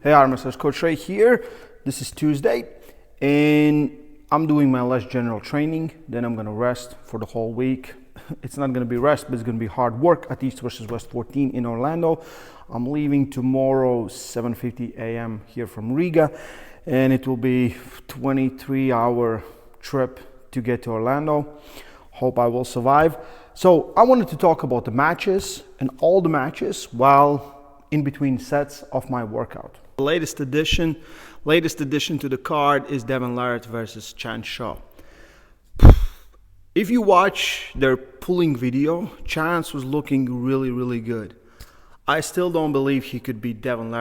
Hey Armwrestlers, Coach Ray here. This is Tuesday and I'm doing my last general training. Then I'm going to rest for the whole week. It's not going to be rest, but it's going to be hard work at East versus West 14 in Orlando. I'm leaving tomorrow 7:50 a.m. here from Riga, and it will be 23-hour trip to get to Orlando. Hope I will survive. So I wanted to talk about the matches and all the matches while in between sets of my workout. The latest addition to the card is Devon versus Chan Shaw. If you watch their pulling video, Chance was looking really good. I still don't believe he could beat Devon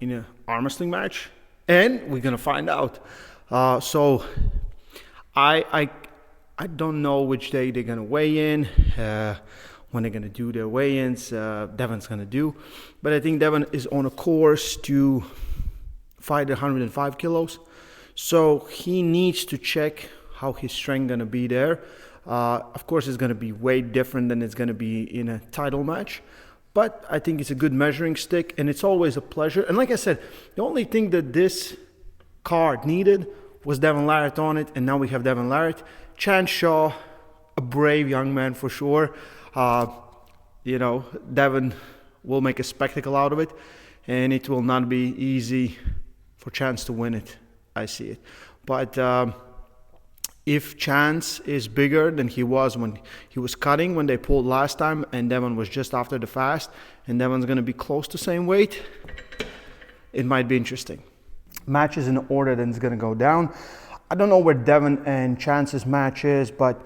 in an arm wrestling match, and we're gonna find out. So I don't know which day they're gonna weigh in, when they're gonna do their weigh-ins. Devon's gonna do, but I think Devon is on a course to fight at 105 kilos, so he needs to check how his strength gonna be there. Of course, it's gonna be way different than it's gonna be in a title match, but I think it's a good measuring stick, and it's always a pleasure. And like I said, the only thing that this card needed was Devon Larratt on it, and now we have Devon Larratt. Chan Shaw, a brave young man for sure. Devon will make a spectacle out of it, and it will not be easy for Chance to win it. I see it. But if Chance is bigger than he was when he was cutting, when they pulled last time, and Devon was just after the fast, and Devon's going to be close to same weight, it might be interesting. Matches in order then it's going to go down. I don't know where Devon and Chance's match is, but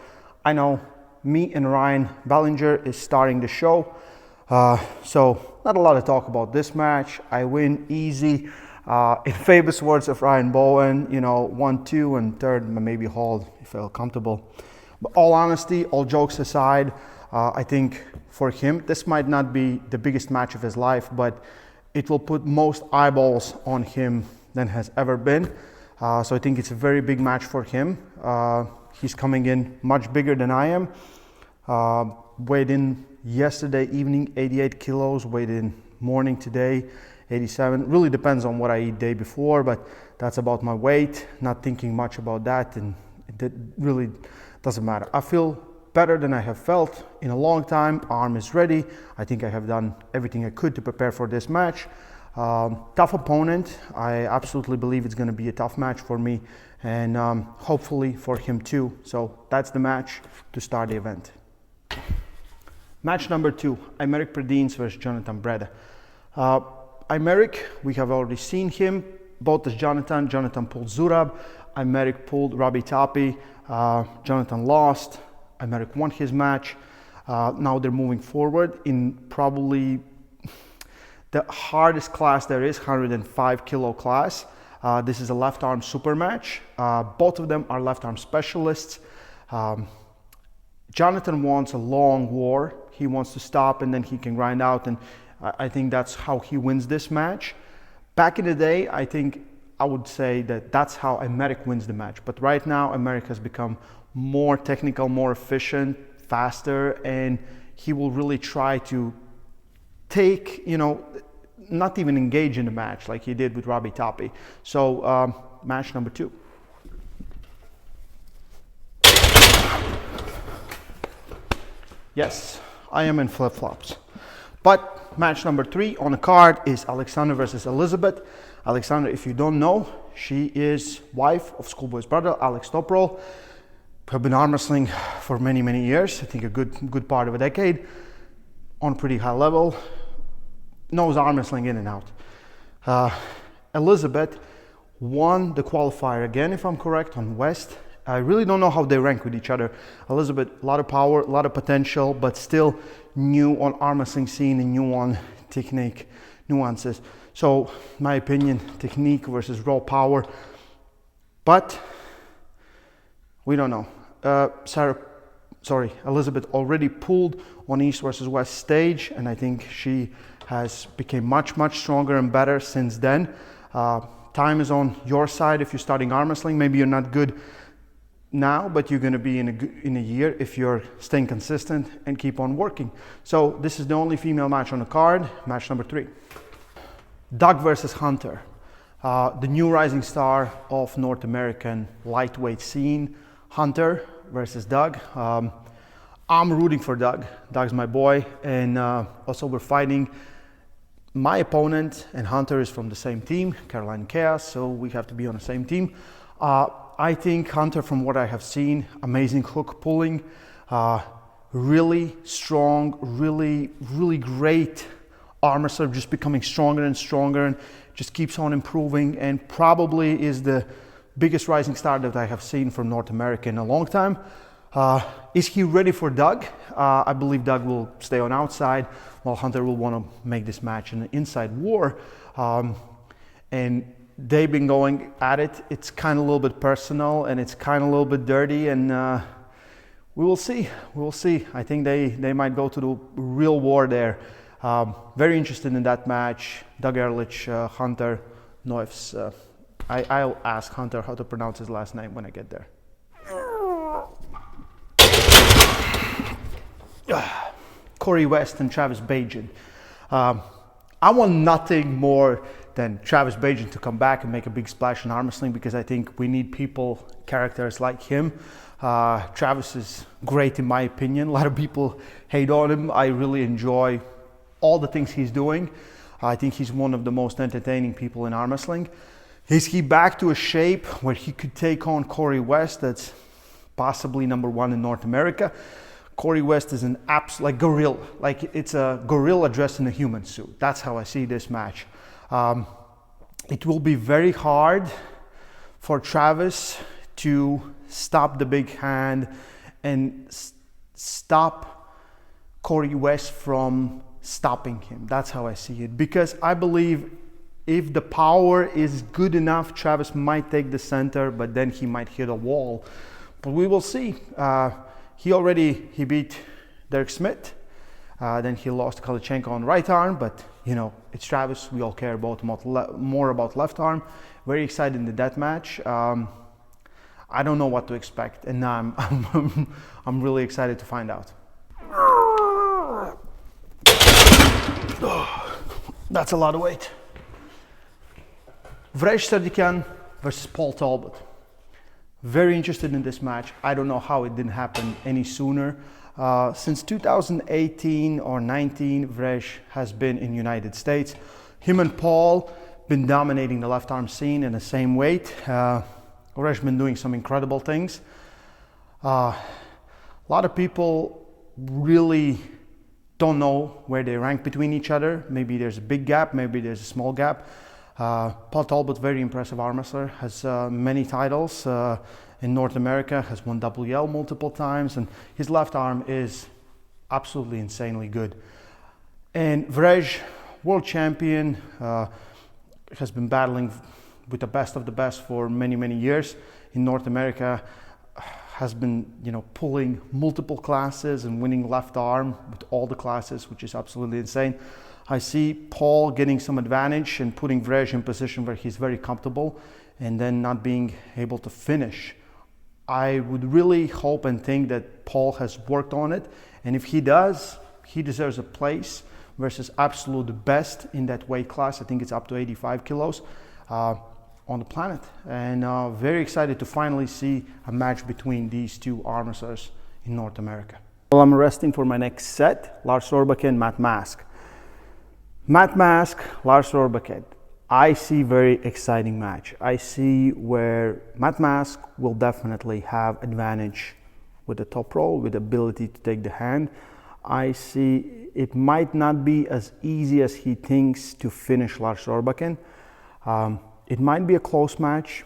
I know me and Ryan Berenger is starting the show. So not a lot to talk about this match. I win easy. In famous words of Ryan Bowen, 1-2 and third maybe hold if I feel comfortable. But all honesty, all jokes aside, I think for him this might not be the biggest match of his life, but it will put most eyeballs on him than has ever been. So I think it's a very big match for him. He's coming in much bigger than I am. Weighed in yesterday evening, 88 kilos. Weighed in morning today, 87. Really depends on what I eat day before, but that's about my weight. Not thinking much about that, and it really doesn't matter. I feel better than I have felt in a long time. Arm is ready. I think I have done everything I could to prepare for this match. Tough opponent. I absolutely believe it's going to be a tough match for me, and hopefully for him too. So that's the match to start the event. Match number 2, Amer versus Jonathan Breda. Amer, we have already seen him, both as Jonathan. Jonathan pulled Zurab, Amer pulled Rabi Tapi. Jonathan lost, Amer won his match. Now they're moving forward in probably the hardest class there is, 105 kilo class. This is a left arm super match. Both of them are left arm specialists. Jonathan wants a long war. He wants to stop and then he can grind out, and I think that's how he wins this match. Back in the day, I think I would say that that's how Amer wins the match. But right now, Amer has become more technical, more efficient, faster, and he will really try to take, not even engage in the match like he did with Rabi Tapi. So match number 2. Yes, I am in flip-flops. But match number 3 on the card is Alexander versus Elizabeth. Alexander, if you don't know, she is wife of Schoolboy's brother, Alex Toprol. Have been arm wrestling for many years. I think a good part of a decade, on a pretty high level. Knows arm wrestling in and out. Elizabeth won the qualifier again, if I'm correct, on West. I really don't know how they rank with each other. Elizabeth, a lot of power, a lot of potential, but still new on arm wrestling scene and new on technique nuances. So, my opinion, technique versus raw power. But we don't know. Elizabeth already pulled on East versus West stage, and I think she has become much stronger and better since then. Time is on your side if you're starting arm wrestling. Maybe you're not good now, but you're going to be in a year if you're staying consistent and keep on working. So this is the only female match on the card, match number 3. Doug versus Hunter. the new rising star of North American lightweight scene, Hunter versus Doug. I'm rooting for Doug. Doug's my boy, and also we're fighting. My opponent and Hunter is from the same team, Carolina Chaos, so we have to be on the same team. I think Hunter, from what I have seen, amazing hook pulling, really strong, really great armor serve, just becoming stronger and stronger, and just keeps on improving, and probably is the biggest rising star that I have seen from North America in a long time. Is he ready for Doug? I believe Doug will stay on outside, while Hunter will want to make this match an inside war. And they've been going at it. It's kind of a little bit personal, and it's kind of a little bit dirty, and we will see. We will see. I think they might go to the real war there. Very interested in that match. Doug Ehrlich, Hunter Noifs. I'll ask Hunter how to pronounce his last name when I get there. Corey West and Travis Bajan. I want nothing more than Travis Bajan to come back and make a big splash in arm wrestling, because I think we need people, characters like him. Travis is great in my opinion. A lot of people hate on him. I really enjoy all the things he's doing. I think he's one of the most entertaining people in arm wrestling. Is he back to a shape where he could take on Corey West, that's possibly #1 in North America? Corey West is an absolute gorilla. Like, it's a gorilla dressed in a human suit. That's how I see this match. It will be very hard for Travis to stop the big hand and stop Corey West from stopping him. That's how I see it. Because I believe if the power is good enough, Travis might take the center, but then he might hit a wall. But we will see. He beat Derek Smith. Then he lost Kalichenko on right arm, but you know, it's Travis. We all care about more about left arm. Very excited in that match. I don't know what to expect, and I'm really excited to find out. That's a lot of weight. Vrej Srdikyan versus Paul Talbot. Very interested in this match. I don't know how it didn't happen any sooner. Since 2018 or 19, Vrej has been in the United States. Him and Paul been dominating the left arm scene in the same weight. Vrej been doing some incredible things. A lot of people really don't know where they rank between each other. Maybe there's a big gap, maybe there's a small gap. Paul Talbot, very impressive arm wrestler, has many titles in North America, has won WL multiple times, and his left arm is absolutely insanely good. And Vrej, world champion, has been battling with the best of the best for many years in North America, has been, you know, pulling multiple classes and winning left arm with all the classes, which is absolutely insane. I see Paul getting some advantage and putting Vrej in position where he's very comfortable and then not being able to finish. I would really hope and think that Paul has worked on it, and if he does, he deserves a place versus absolute best in that weight class. I think it's up to 85 kilos on the planet, and very excited to finally see a match between these two arm wrestlers in North America. Well, I'm resting for my next set, Lars Sorbakken, Matt Mask. Matt Mask, Lars Sorbakken. I see very exciting match. I see where Matt Mask will definitely have advantage with the top roll, with the ability to take the hand. I see it might not be as easy as he thinks to finish Lars Sorbakken. It might be a close match.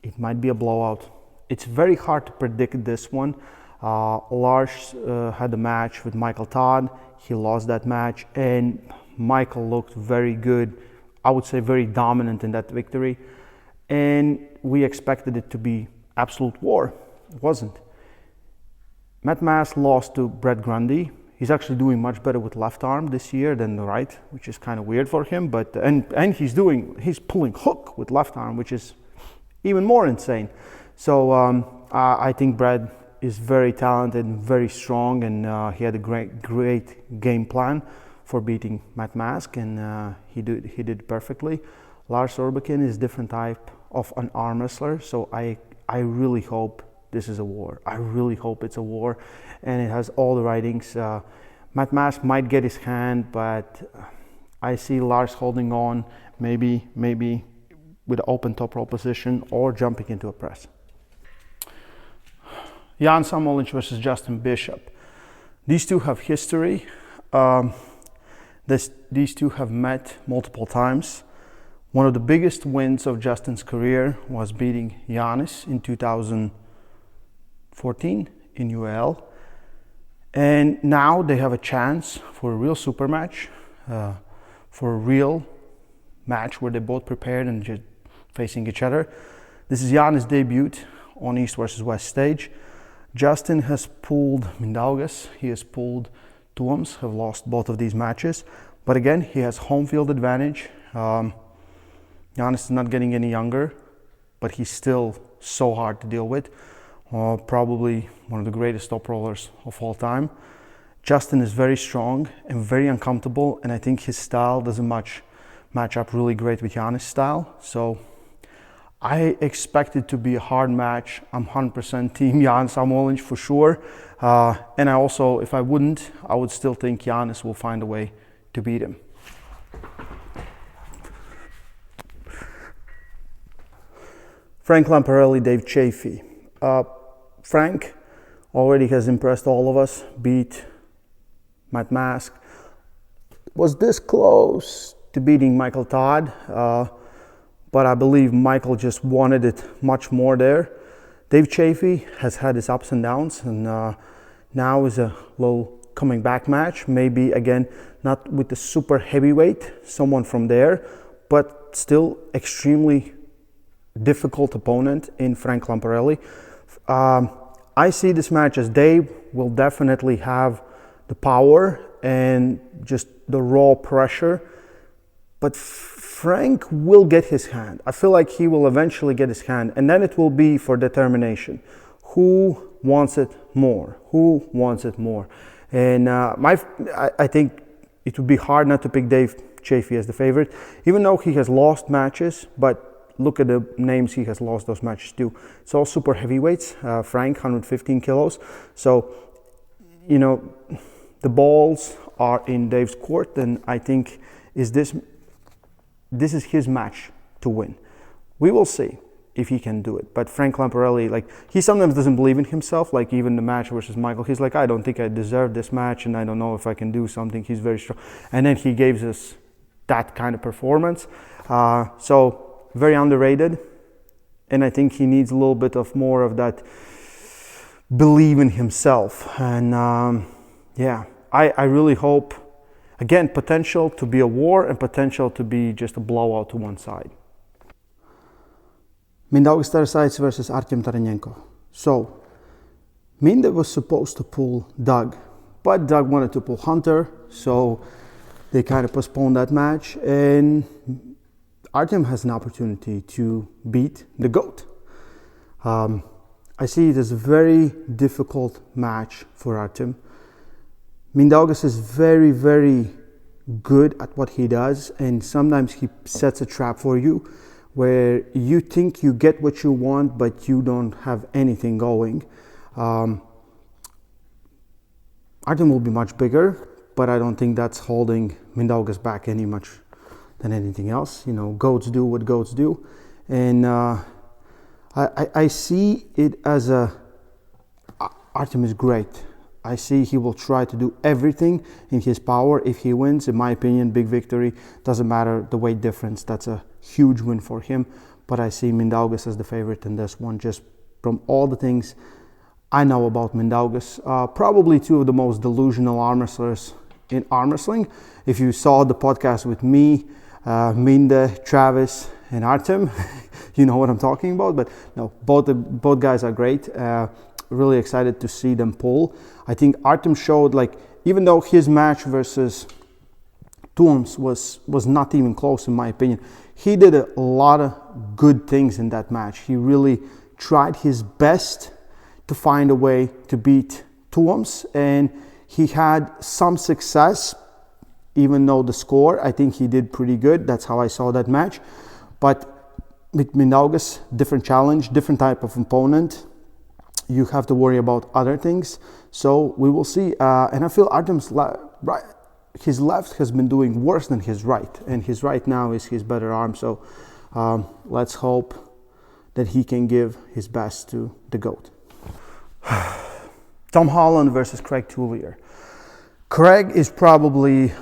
It might be a blowout. It's very hard to predict this one. Lars had a match with Michael Todd. He lost that match, and Michael looked very good. I would say very dominant in that victory. And we expected it to be absolute war. It wasn't. Matt Mask lost to Brett Grundy. He's actually doing much better with left arm this year than the right, which is kind of weird for him. But and he's pulling hook with left arm, which is even more insane. So I think Brett is very talented and very strong, and he had a great game plan for beating Matt Mask, and he did perfectly. Lars Orbekin is a different type of an arm wrestler, so I really hope this is a war. I really hope it's a war, and it has all the writings. Matt Mask might get his hand, but I see Lars holding on, maybe with an open top rope position or jumping into a press. Jan Samolich versus Justin Bishop. These two have history. These two have met multiple times. One of the biggest wins of Justin's career was beating Giannis in 2014 in UAL. And now they have a chance for a real super match, for a real match where they both prepared and just facing each other. This is Giannis' debut on East versus West stage. Justin has pulled Mindaugas, he has pulled Tuoms, have lost both of these matches. But again, he has home field advantage. Giannis is not getting any younger, but he's still so hard to deal with. Probably one of the greatest top rollers of all time. Justin is very strong and very uncomfortable, and I think his style doesn't match up really great with Giannis' style. So I expect it to be a hard match. I'm 100% team Jan Samolich for sure. And I also, if I wouldn't, I would still think Giannis will find a way to beat him. Frank Lamparelli, Dave Chaffee. Frank already has impressed all of us, beat Matt Mask. Was this close to beating Michael Todd, but I believe Michael just wanted it much more there. Dave Chaffee has had his ups and downs, and now is a little coming back match. Maybe again, not with the super heavyweight, someone from there, but still extremely difficult opponent in Frank Lamparelli. I see this match as Dave will definitely have the power and just the raw pressure, but Frank will get his hand. I feel like he will eventually get his hand, and then it will be for determination. Who wants it more? Who wants it more? And I think it would be hard not to pick Dave Chaffee as the favorite, even though he has lost matches, but look at the names he has lost those matches to. It's all super heavyweights. Frank, 115 kilos. So, you know, the balls are in Dave's court, and I think this is his match to win. We will see if he can do it. But Frank Lamparelli, like, he sometimes doesn't believe in himself. Like even the match versus Michael, he's like, I don't think I deserve this match, and I don't know if I can do something. He's very strong. And then he gave us that kind of performance. So very underrated. And I think he needs a little bit of more of that believe in himself. And yeah, I really hope, again, potential to be a war and potential to be just a blowout to one side. Mindaugas Tarasaitis versus Artem Taranenko. So, Minda was supposed to pull Doug, but Doug wanted to pull Hunter, so they kind of postponed that match, and Artem has an opportunity to beat the GOAT. I see it as a very difficult match for Artem. Mindaugas is very, very good at what he does, and sometimes he sets a trap for you where you think you get what you want, but you don't have anything going. Artem will be much bigger, but I don't think that's holding Mindaugas back any much than anything else. You know, goats do what goats do. And I see it as Artem is great. I see he will try to do everything in his power. If he wins, in my opinion, big victory. Doesn't matter the weight difference. That's a huge win for him. But I see Mindaugas as the favorite in this one, just from all the things I know about Mindaugas. Probably two of the most delusional arm wrestlers in arm wrestling. If you saw the podcast with me, Minda, Travis, and Artem, you know what I'm talking about. But no, both guys are great. Really excited to see them pull. I think Artem showed, like, even though his match versus Tuoms was not even close in my opinion, he did a lot of good things in that match. He really tried his best to find a way to beat Tuoms, and he had some success, even though the score, I think he did pretty good. That's how I saw that match. But with Mindaugas, different challenge, different type of opponent. You have to worry about other things. So we will see. And I feel Artem's his left has been doing worse than his right. And his right now is his better arm. So let's hope that he can give his best to the GOAT. Tom Holland versus Craig Tuler. Craig is probably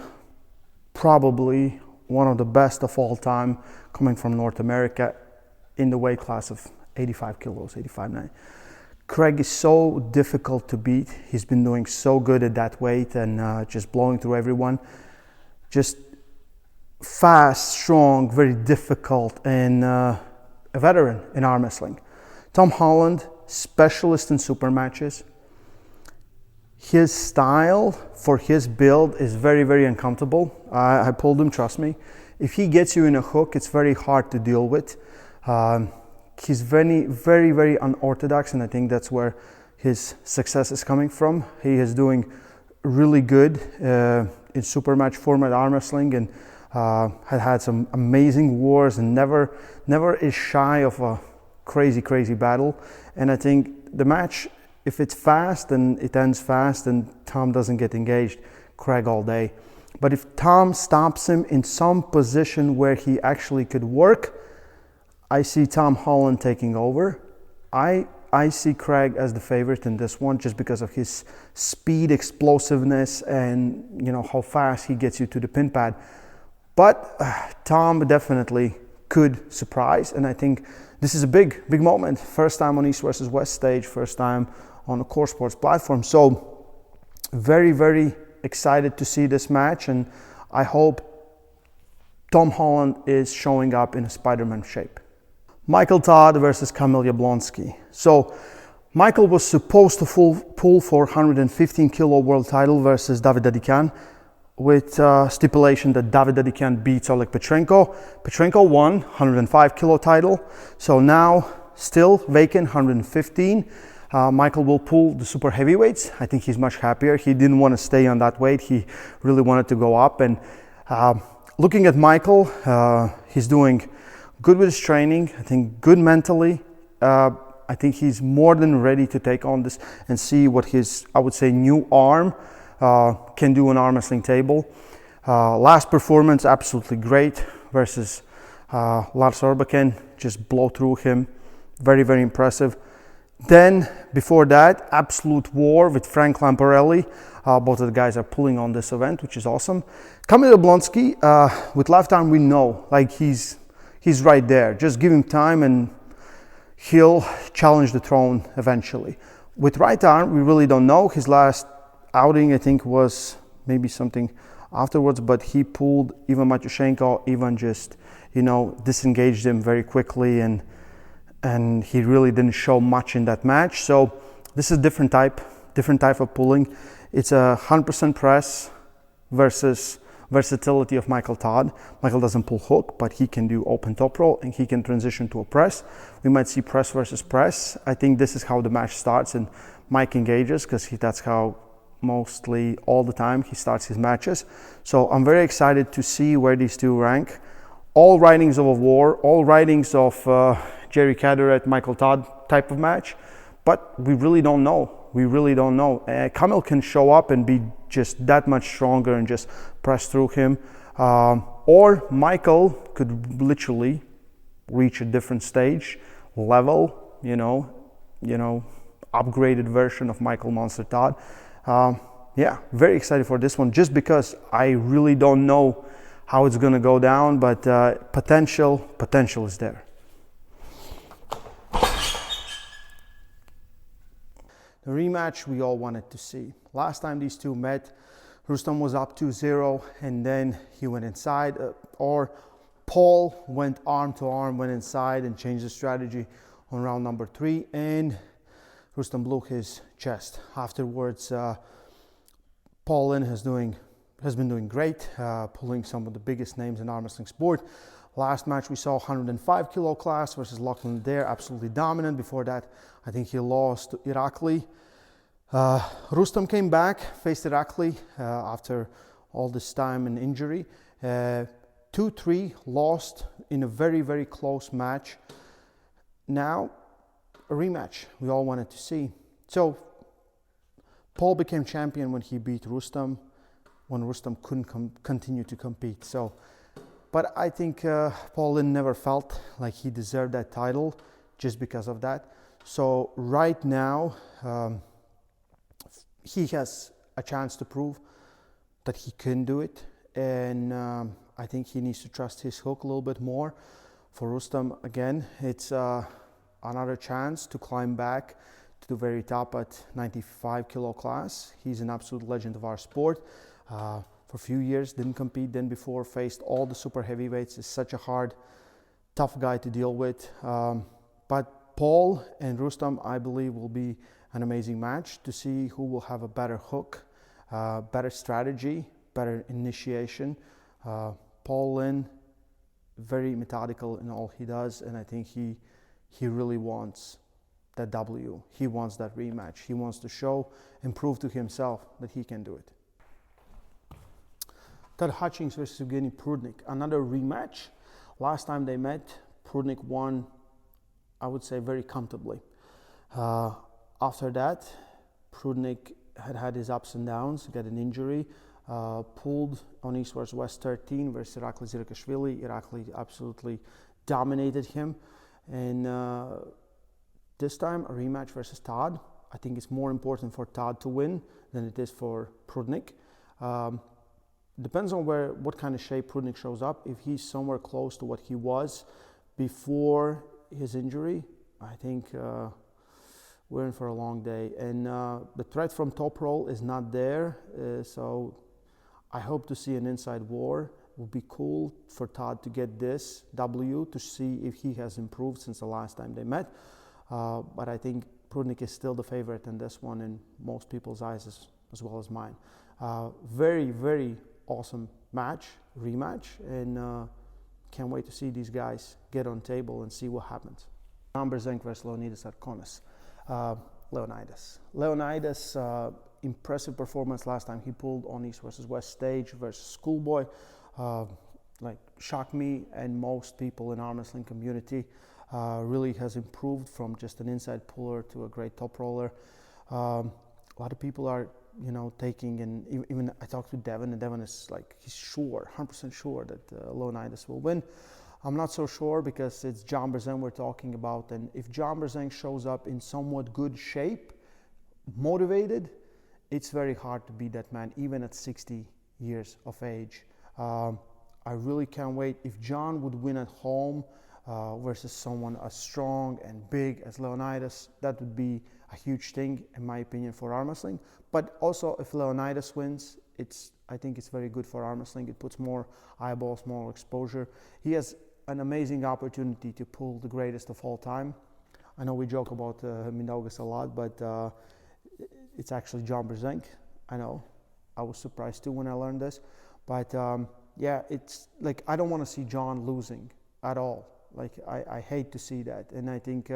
one of the best of all time coming from North America in the weight class of 85 kilos, 85-90. Craig is so difficult to beat. He's been doing so good at that weight and just blowing through everyone. Just fast, strong, very difficult, and a veteran in arm wrestling. Tom Holland, specialist in super matches. His style for his build is very, very uncomfortable. I pulled him, trust me. If he gets you in a hook, it's very hard to deal with. He's very, very, very unorthodox, and I think that's where his success is coming from. He is doing really good in super match format arm wrestling, and had some amazing wars, and never is shy of a crazy battle. And I think the match, if it's fast and it ends fast and Tom doesn't get engaged, Craig all day. But if Tom stops him in some position where he actually could work, I see Tom Holland taking over. I see Craig as the favorite in this one just because of his speed, explosiveness, and how fast he gets you to the pin pad. But Tom definitely could surprise, and I think this is a big moment. First time on East versus West stage, first time on a core sports platform. So very, very excited to see this match, and I hope Tom Holland is showing up in a Spider-Man shape. Michael Todd versus Kamil Jablonski. So Michael was supposed to pull for 115 kilo world title versus David Dadikyan, with stipulation that David Dadikyan beats Oleg Petrenko. Petrenko won 105 kilo title. So now still vacant 115. Michael will pull the super heavyweights. I think he's much happier. He didn't want to stay on that weight. He really wanted to go up. And looking at Michael, he's doing good with his training. I think good mentally. I think he's more than ready to take on this and see what his, I would say, new arm can do on arm wrestling table. Last performance, absolutely great versus Lars Orbaken. Just blow through him. Very, very impressive. Then, before that, absolute war with Frank Lamparelli. Both of the guys are pulling on this event, which is awesome. Kamil Jablonski, with left arm, we know, like he's right there. Just give him time and he'll challenge the throne eventually. With right arm, we really don't know. His last outing, I think, was maybe something afterwards, but he pulled Ivan Matyushenko. Ivan just, disengaged him very quickly, and he really didn't show much in that match. So this is different type of pulling. It's a 100% press versus versatility of Michael Todd. Michael doesn't pull hook, but he can do open top roll and he can transition to a press. We might see press versus press. I think this is how the match starts, and Mike engages because that's how mostly all the time he starts his matches. So I'm very excited to see where these two rank. All writings of a war, all writings of Jerry Caderet, Michael Todd type of match, but we really don't know. Kamil can show up and be just that much stronger and just press through him. Or Michael could literally reach a different stage, level, upgraded version of Michael Monster Todd. Very excited for this one, just because I really don't know how it's going to go down, but potential is there. The rematch we all wanted to see. Last time these two met, Rustam was up 2-0, and then he went inside, or Paul went arm to arm, went inside and changed the strategy on round number 3, and Rustam blew his chest. Afterwards, Paul has been doing great, pulling some of the biggest names in arm wrestling sport. Last match we saw 105 kilo class versus Lachlan Adair, absolutely dominant. Before that, I think he lost to Irakli. Rustam came back, faced Irakli after all this time and injury. 2-3, lost in a very, very close match. Now, a rematch we all wanted to see. So, Paul became champion when he beat Rustam, when Rustam couldn't continue to compete. So, but I think Paul Lynn never felt like he deserved that title just because of that. So right now, he has a chance to prove that he can do it. And I think he needs to trust his hook a little bit more. For Rustam, again, it's another chance to climb back to the very top at 95 kilo class. He's an absolute legend of our sport. For a few years, didn't compete then before, faced all the super heavyweights. Is such a hard, tough guy to deal with. But Paul and Rustam, I believe, will be an amazing match to see who will have a better hook, better strategy, better initiation. Paul Lynn, very methodical in all he does, and I think he really wants that W. He wants that rematch. He wants to show and prove to himself that he can do it. Todd Hutchings versus Evgeny Prudnik, another rematch. Last time they met, Prudnik won, I would say, very comfortably. After that, Prudnik had his ups and downs, got an injury, pulled on East vs. West 13 versus Irakli Zirkashvili. Irakli absolutely dominated him. And this time, a rematch versus Todd. I think it's more important for Todd to win than it is for Prudnik. Depends on what kind of shape Prudnik shows up. If he's somewhere close to what he was before his injury, I think we're in for a long day. And the threat from top roll is not there, so I hope to see an inside war. It would be cool for Todd to get this W to see if he has improved since the last time they met. But I think Prudnik is still the favorite in this one in most people's eyes as well as mine. Very, very awesome match, rematch, and can't wait to see these guys get on table and see what happens. Berenger versus Leonidas at Konis. Leonidas, impressive performance last time. He pulled on East vs. West stage versus Schoolboy. Like shocked me and most people in Armwrestling community. Really has improved from just an inside puller to a great top roller. A lot of people are, taking, and even I talked to Devon, and Devon is like, he's sure, 100% sure that Leonidas will win. I'm not so sure because it's John Berenger we're talking about, and if John Berenger shows up in somewhat good shape, motivated, it's very hard to beat that man, even at 60 years of age. I really can't wait. If John would win at home versus someone as strong and big as Leonidas, that would be a huge thing, in my opinion, for Armwrestling. But also, if Leonidas wins, I think it's very good for Armwrestling. It puts more eyeballs, more exposure. He has an amazing opportunity to pull the greatest of all time. I know we joke about Mindus a lot, but it's actually John Berenger. I know. I was surprised too when I learned this. But yeah, it's like, I don't want to see John losing at all. Like, I hate to see that. And I think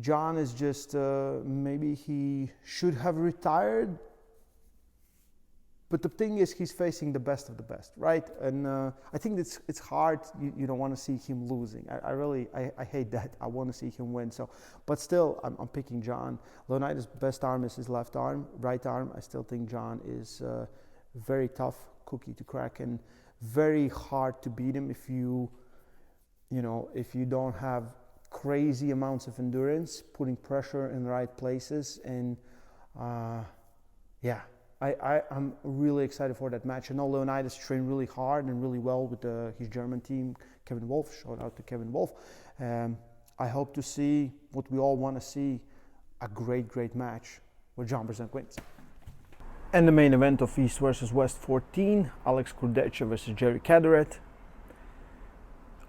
John is just, maybe he should have retired. But the thing is, he's facing the best of the best, right? And I think it's hard. You don't want to see him losing. I hate that. I want to see him win. So, but still, I'm picking John. Leonidas' best arm is his left arm. Right arm, I still think John is very tough cookie to crack and very hard to beat him if you don't have crazy amounts of endurance, putting pressure in the right places. And yeah, I'm really excited for that match. I know Leonidas trained really hard and really well with his German team, Kevin Wolf. Shout out to Kevin Wolf. I hope to see what we all want to see, a great match where John Berenger wins. And the main event of East vs. West 14, Alex Kurdecha versus Jerry Caderet.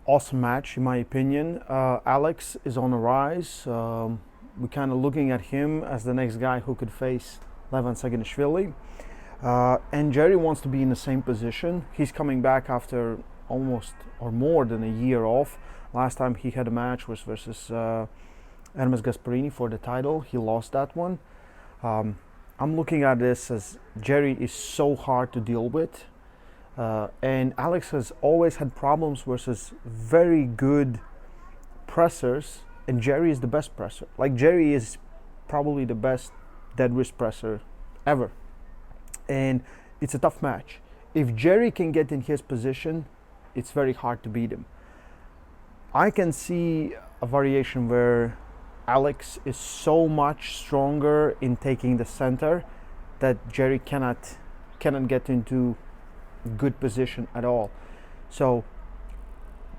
Awesome match, in my opinion. Alex is on the rise. We're kind of looking at him as the next guy who could face Levan Saginishvili. And Jerry wants to be in the same position. He's coming back after almost or more than a year off. Last time he had a match was versus Hermes Gasparini for the title. He lost that one. I'm looking at this as Jerry is so hard to deal with. And Alex has always had problems versus very good pressers, and Jerry is the best presser. Like, Jerry is probably the best dead wrist presser ever. And it's a tough match. If Jerry can get in his position, it's very hard to beat him. I can see a variation where Alex is so much stronger in taking the center that Jerry cannot get into good position at all. So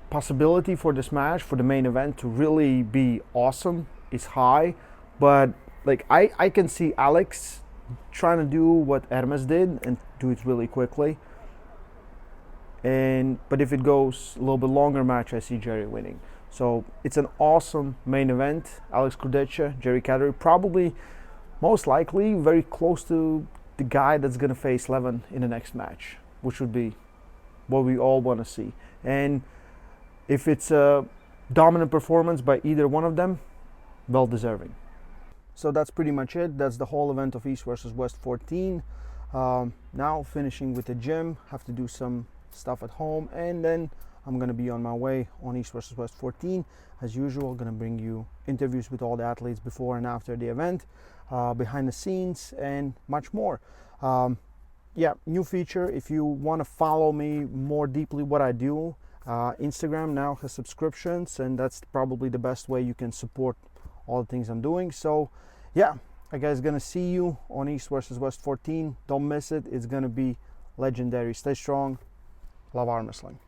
possibility for this match, for the main event to really be awesome, is high. But like, I can see Alex trying to do what Hermes did and do it really quickly. But if it goes a little bit longer match, I see Jerry winning. So it's an awesome main event. Alex Krudetcha, Jerry Cattery, probably most likely very close to the guy that's gonna face Levin in the next match, which would be what we all want to see. And if it's a dominant performance by either one of them, well deserving. So that's pretty much it. That's the whole event of East versus West 14. Now finishing with the gym, have to do some stuff at home, and then I'm gonna be on my way on East versus West 14. As usual, gonna bring you interviews with all the athletes before and after the event, behind the scenes, and much more. Yeah, new feature. If you want to follow me more deeply what I do, Instagram now has subscriptions, and that's probably the best way you can support all the things I'm doing. So yeah, I guess gonna see you on East versus West 14. Don't miss it. It's gonna be legendary. Stay strong. Love arm wrestling.